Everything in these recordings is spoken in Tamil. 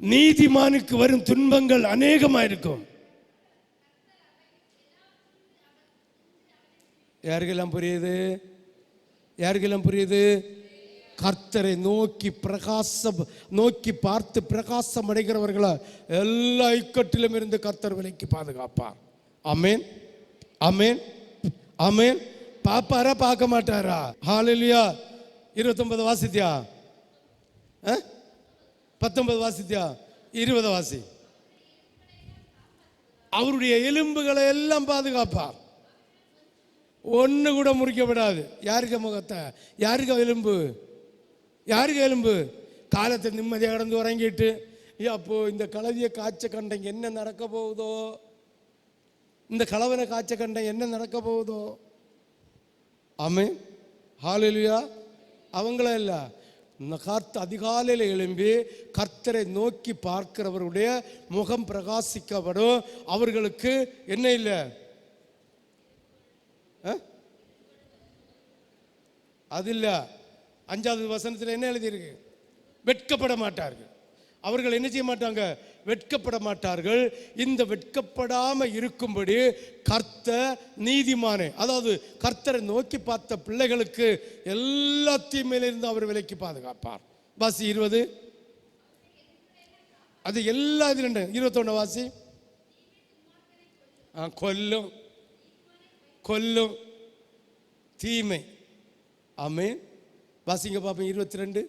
நீதிமானுக்கு வரும் துன்பங்கள் அநேகமாயிருக்கும். யாருக்கெல்லாம் புரியுது? யாருக்கெல்லாம் புரியுது? கர்த்தரை நோக்கி பார்த்து பிரகாசம் அடைகிறவர்களா எல்லா இக்கட்டிலும் இருந்து கர்த்தர் விலைக்கு பாதுகாப்பார். ஆமேன், ஆமேன், ஆமேன். பாப்பாரா பார்க்க மாட்டாரா? ஹல்லேலூயா. 29 வாசித்தியா? 19 வாசித்தியா? 20 வாசி. அவருடைய எலும்புகளை எல்லாம் பாதுகாப்பார், ஒன்று கூட முறிக்கப்படாது. யாருக்கு முகத்தை? யாருக்கு எலும்பு? யாருக்கு எலும்பு? காலத்தை நிம்மதியாக கடந்து உறங்கிட்டு அப்போ இந்த கலவியை காய்ச்ச கண்டைங்க என்ன நடக்க போகுதோ, இந்த கலவனை காய்ச்ச கண்டைங்க என்ன நடக்க போகுதோ. ஆமென், ஹல்லேலூயா. அவங்கள இல்லை, அதிகாலையில் எழும்பி கர்த்தரை நோக்கி பார்க்கிறவருடைய முகம் பிரகாசிக்கப்படும். அவர்களுக்கு என்ன இல்லை? அது இல்லை. 5வது வசனத்தில் என்ன எழுதியிருக்கு? வெட்கப்பட மாட்டார்கள். அவர்கள் என்ன செய்ய மாட்டாங்க? வெட்கப்பட மாட்டார்கள். இந்த வெட்கப்படாம இருக்கும்படி கர்த்தர் நீதிமானே, அதாவது கர்த்தரை நோக்கி பார்த்த பிள்ளைகளுக்கு எல்லா தீமையிலிருந்து அவர் விலக்கி பாதுகாப்பார். வாசி 20. அது எல்லா இதுல 21 வாசி. கொல்லும் கொல்லும் தீமை. ஆமென். வாசிங்க பாப்போம். 22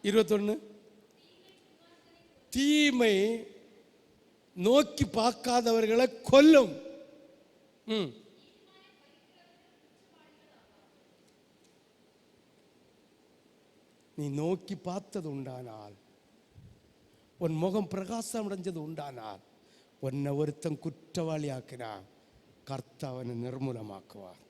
21. தீமை நோக்கி பார்க்காதவர்களை கொல்லும். நீ நோக்கி பார்த்தது உண்டானால், உன் முகம் பிரகாசம் அடைஞ்சது உண்டானால், உன்னை ஒருத்தன் குற்றவாளி ஆக்கினா கர்த்தர் அவனை நிர்மூலமாக்குவார்.